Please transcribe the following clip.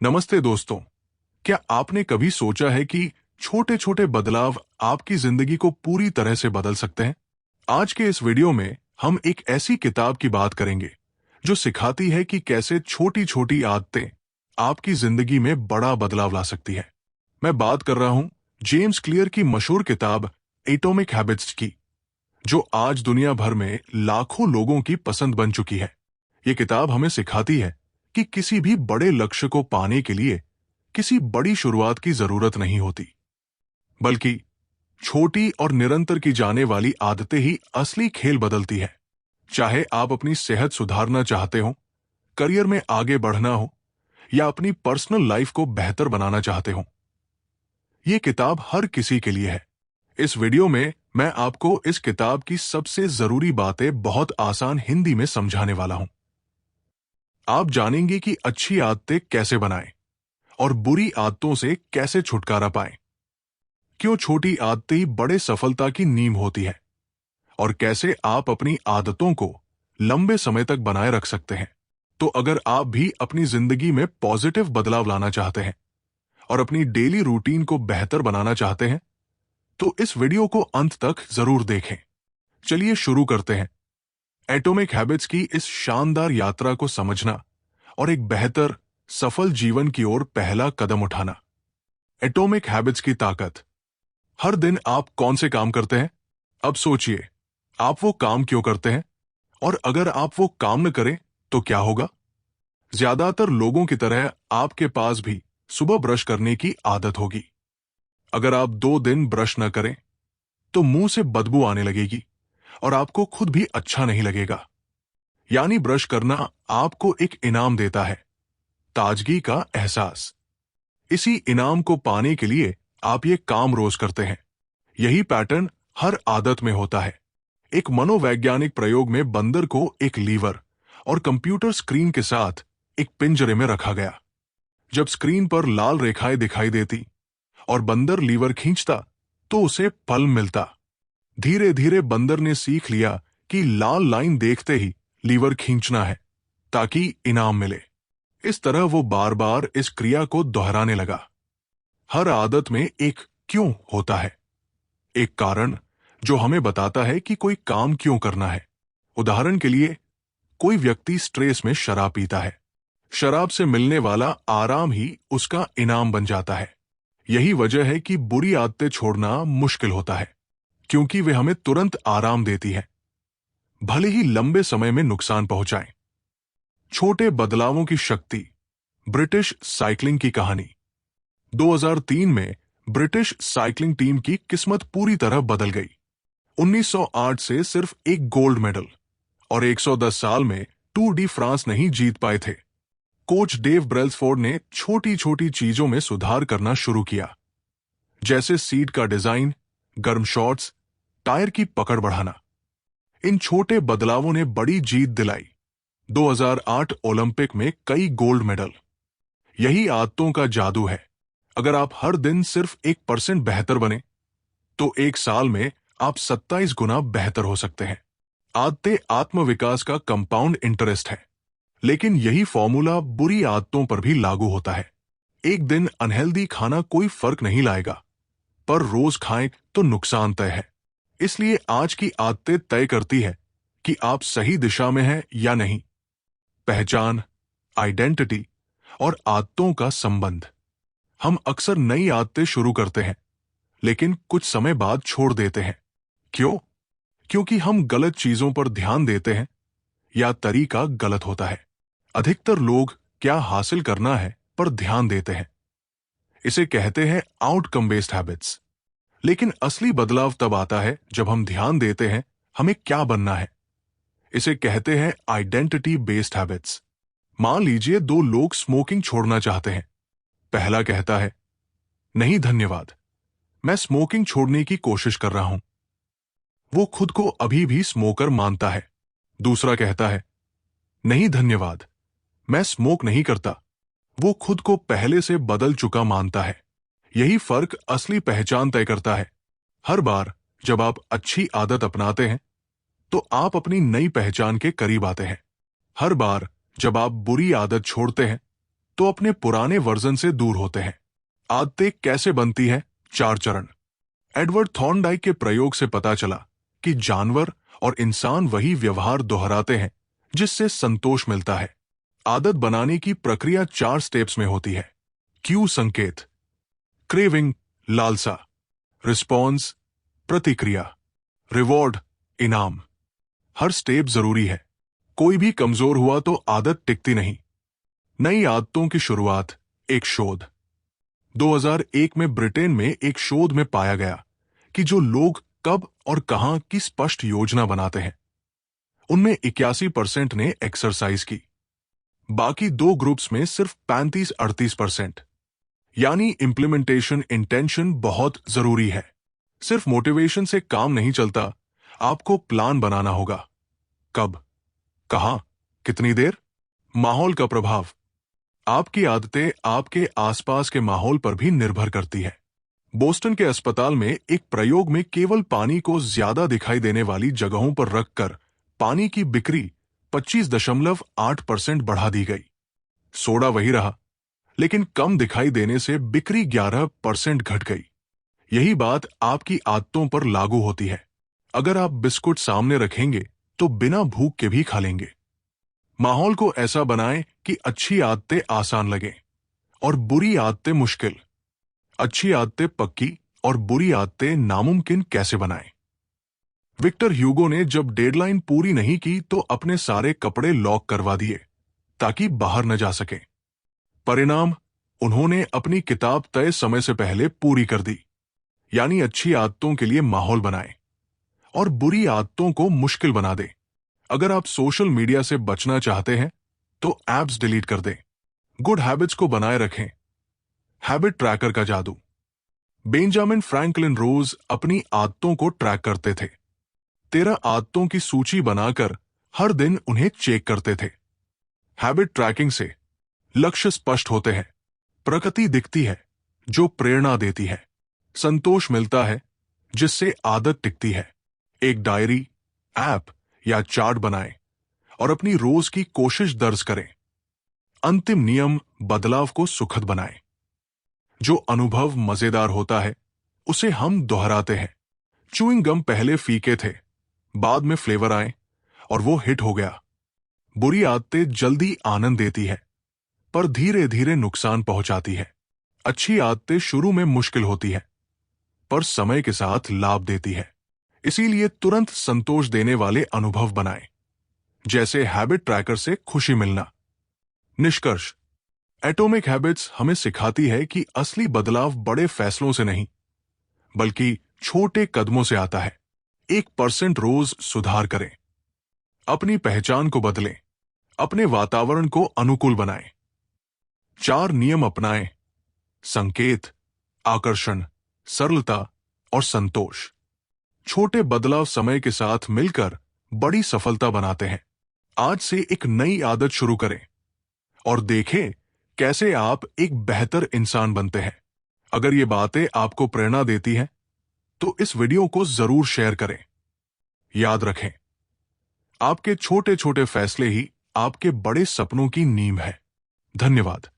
नमस्ते दोस्तों। क्या आपने कभी सोचा है कि छोटे छोटे बदलाव आपकी जिंदगी को पूरी तरह से बदल सकते हैं? आज के इस वीडियो में हम एक ऐसी किताब की बात करेंगे जो सिखाती है कि कैसे छोटी छोटी आदतें आपकी जिंदगी में बड़ा बदलाव ला सकती है। मैं बात कर रहा हूं जेम्स क्लियर की मशहूर किताब एटॉमिक हैबिट्स की, जो आज दुनिया भर में लाखों लोगों की पसंद बन चुकी है। ये किताब हमें सिखाती है कि किसी भी बड़े लक्ष्य को पाने के लिए किसी बड़ी शुरुआत की जरूरत नहीं होती, बल्कि छोटी और निरंतर की जाने वाली आदतें ही असली खेल बदलती है। चाहे आप अपनी सेहत सुधारना चाहते हो, करियर में आगे बढ़ना हो या अपनी पर्सनल लाइफ को बेहतर बनाना चाहते हो, ये किताब हर किसी के लिए है। इस वीडियो में मैं आपको इस किताब की सबसे जरूरी बातें बहुत आसान हिंदी में समझाने वाला हूं। आप जानेंगे कि अच्छी आदतें कैसे बनाएं और बुरी आदतों से कैसे छुटकारा पाएं, क्यों छोटी आदतें ही बड़े सफलता की नींव होती है, और कैसे आप अपनी आदतों को लंबे समय तक बनाए रख सकते हैं। तो अगर आप भी अपनी जिंदगी में पॉजिटिव बदलाव लाना चाहते हैं और अपनी डेली रूटीन को बेहतर बनाना चाहते हैं, तो इस वीडियो को अंत तक जरूर देखें। चलिए शुरू करते हैं एटॉमिक हैबिट्स की इस शानदार यात्रा को समझना और एक बेहतर सफल जीवन की ओर पहला कदम उठाना। एटॉमिक हैबिट्स की ताकत। हर दिन आप कौन से काम करते हैं? अब सोचिए, आप वो काम क्यों करते हैं, और अगर आप वो काम न करें तो क्या होगा? ज्यादातर लोगों की तरह आपके पास भी सुबह ब्रश करने की आदत होगी। अगर आप 2 दिन ब्रश न करें तो मुंह से बदबू आने लगेगी और आपको खुद भी अच्छा नहीं लगेगा। यानी ब्रश करना आपको एक इनाम देता है, ताजगी का एहसास। इसी इनाम को पाने के लिए आप ये काम रोज करते हैं। यही पैटर्न हर आदत में होता है। एक मनोवैज्ञानिक प्रयोग में बंदर को एक लीवर और कंप्यूटर स्क्रीन के साथ एक पिंजरे में रखा गया। जब स्क्रीन पर लाल रेखाएं दिखाई देती और बंदर लीवर खींचता तो उसे फल मिलता। धीरे धीरे बंदर ने सीख लिया कि लाल लाइन देखते ही लीवर खींचना है ताकि इनाम मिले। इस तरह वो बार बार इस क्रिया को दोहराने लगा। हर आदत में एक क्यों होता है, एक कारण जो हमें बताता है कि कोई काम क्यों करना है। उदाहरण के लिए, कोई व्यक्ति स्ट्रेस में शराब पीता है। शराब से मिलने वाला आराम ही उसका इनाम बन जाता है। यही वजह है कि बुरी आदतें छोड़ना मुश्किल होता है, क्योंकि वे हमें तुरंत आराम देती है, भले ही लंबे समय में नुकसान पहुंचाएं। छोटे बदलावों की शक्ति। ब्रिटिश साइकिलिंग की कहानी। 2003 में ब्रिटिश साइकिलिंग टीम की किस्मत पूरी तरह बदल गई। 1908 से सिर्फ एक गोल्ड मेडल और 110 साल में टूर डी फ्रांस नहीं जीत पाए थे। कोच डेव ब्रेल्सफोर्ड ने छोटी छोटी चीजों में सुधार करना शुरू किया, जैसे सीट का डिजाइन, गर्म शॉर्ट्स, टायर की पकड़ बढ़ाना। इन छोटे बदलावों ने बड़ी जीत दिलाई। 2008 ओलंपिक में कई गोल्ड मेडल। यही आदतों का जादू है। अगर आप हर दिन सिर्फ 1% बेहतर बने तो एक साल में आप 27 गुना बेहतर हो सकते हैं। आदतें आत्मविकास का कंपाउंड इंटरेस्ट है, लेकिन यही फॉर्मूला बुरी आदतों पर भी लागू होता है। एक दिन अनहेल्दी खाना कोई फर्क नहीं लाएगा, पर रोज खाएं तो नुकसान तय है। इसलिए आज की आदतें तय करती है कि आप सही दिशा में हैं या नहीं। पहचान, आइडेंटिटी और आदतों का संबंध। हम अक्सर नई आदतें शुरू करते हैं, लेकिन कुछ समय बाद छोड़ देते हैं। क्यों? क्योंकि हम गलत चीजों पर ध्यान देते हैं या तरीका गलत होता है। अधिकतर लोग क्या हासिल करना है पर ध्यान देते हैं। इसे कहते हैं आउटकम बेस्ड हैबिट्स। लेकिन असली बदलाव तब आता है जब हम ध्यान देते हैं हमें क्या बनना है। इसे कहते हैं आइडेंटिटी बेस्ड हैबिट्स। मान लीजिए 2 लोग स्मोकिंग छोड़ना चाहते हैं। पहला कहता है, नहीं धन्यवाद, मैं स्मोकिंग छोड़ने की कोशिश कर रहा हूं। वो खुद को अभी भी स्मोकर मानता है। दूसरा कहता है, नहीं धन्यवाद, मैं स्मोक नहीं करता। वो खुद को पहले से बदल चुका मानता है। यही फर्क असली पहचान तय करता है। हर बार जब आप अच्छी आदत अपनाते हैं तो आप अपनी नई पहचान के करीब आते हैं। हर बार जब आप बुरी आदत छोड़ते हैं तो अपने पुराने वर्जन से दूर होते हैं। आदतें कैसे बनती हैं? 4 चरण। एडवर्ड थॉर्नडाइक के प्रयोग से पता चला कि जानवर और इंसान वही व्यवहार दोहराते हैं जिससे संतोष मिलता है। आदत बनाने की प्रक्रिया 4 स्टेप्स में होती है। क्यू संकेत, क्रेविंग लालसा, रिस्पॉन्स प्रतिक्रिया, रिवॉर्ड इनाम। हर स्टेप जरूरी है। कोई भी कमजोर हुआ तो आदत टिकती नहीं। नई आदतों की शुरुआत। एक शोध 2001 में ब्रिटेन में एक शोध में पाया गया कि जो लोग कब और कहां की स्पष्ट योजना बनाते हैं उनमें 81% ने एक्सरसाइज की। बाकी 2 ग्रुप्स में सिर्फ 35-38%। यानी इंप्लीमेंटेशन इंटेंशन बहुत जरूरी है। सिर्फ मोटिवेशन से काम नहीं चलता, आपको प्लान बनाना होगा। कब, कहां, कितनी देर। माहौल का प्रभाव। आपकी आदतें आपके आसपास के माहौल पर भी निर्भर करती है। बोस्टन के अस्पताल में एक प्रयोग में केवल पानी को ज्यादा दिखाई देने वाली जगहों पर रखकर पानी की बिक्री 25.8% बढ़ा दी गई। सोडा वही रहा, लेकिन कम दिखाई देने से बिक्री 11% घट गई। यही बात आपकी आदतों पर लागू होती है। अगर आप बिस्कुट सामने रखेंगे तो बिना भूख के भी खा लेंगे। माहौल को ऐसा बनाएं कि अच्छी आदतें आसान लगें और बुरी आदतें मुश्किल। अच्छी आदतें पक्की और बुरी आदतें नामुमकिन कैसे बनाएं। विक्टर ह्यूगो ने जब डेडलाइन पूरी नहीं की तो अपने सारे कपड़े लॉक करवा दिए ताकि बाहर न जा सके। परिणाम, उन्होंने अपनी किताब तय समय से पहले पूरी कर दी। यानी अच्छी आदतों के लिए माहौल बनाएं और बुरी आदतों को मुश्किल बना दें। अगर आप सोशल मीडिया से बचना चाहते हैं तो ऐप्स डिलीट कर दें। गुड हैबिट्स को बनाए रखें। हैबिट ट्रैकर का जादू। बेंजामिन फ्रैंकलिन रोज अपनी आदतों को ट्रैक करते थे। 13 आदतों की सूची बनाकर हर दिन उन्हें चेक करते थे। हैबिट ट्रैकिंग से लक्ष्य स्पष्ट होते हैं, प्रकृति दिखती है जो प्रेरणा देती है, संतोष मिलता है जिससे आदत टिकती है। एक डायरी, ऐप या चार्ट बनाएं और अपनी रोज की कोशिश दर्ज करें। अंतिम नियम, बदलाव को सुखद बनाएं। जो अनुभव मजेदार होता है उसे हम दोहराते हैं। च्यूइंग गम पहले फीके थे, बाद में फ्लेवर आए और वो हिट हो गया। बुरी आदतें जल्दी आनंद देती है पर धीरे धीरे नुकसान पहुंचाती है। अच्छी आदतें शुरू में मुश्किल होती है पर समय के साथ लाभ देती है। इसीलिए तुरंत संतोष देने वाले अनुभव बनाएं, जैसे हैबिट ट्रैकर से खुशी मिलना। निष्कर्ष, एटॉमिक हैबिट्स हमें सिखाती है कि असली बदलाव बड़े फैसलों से नहीं बल्कि छोटे कदमों से आता है। 1% रोज सुधार करें, अपनी पहचान को बदलें, अपने वातावरण को अनुकूल बनाएं। 4 नियम अपनाएं: संकेत, आकर्षण, सरलता और संतोष। छोटे बदलाव समय के साथ मिलकर बड़ी सफलता बनाते हैं। आज से एक नई आदत शुरू करें और देखें कैसे आप एक बेहतर इंसान बनते हैं। अगर ये बातें आपको प्रेरणा देती हैं तो इस वीडियो को जरूर शेयर करें। याद रखें, आपके छोटे छोटे फैसले ही आपके बड़े सपनों की नींव है। धन्यवाद।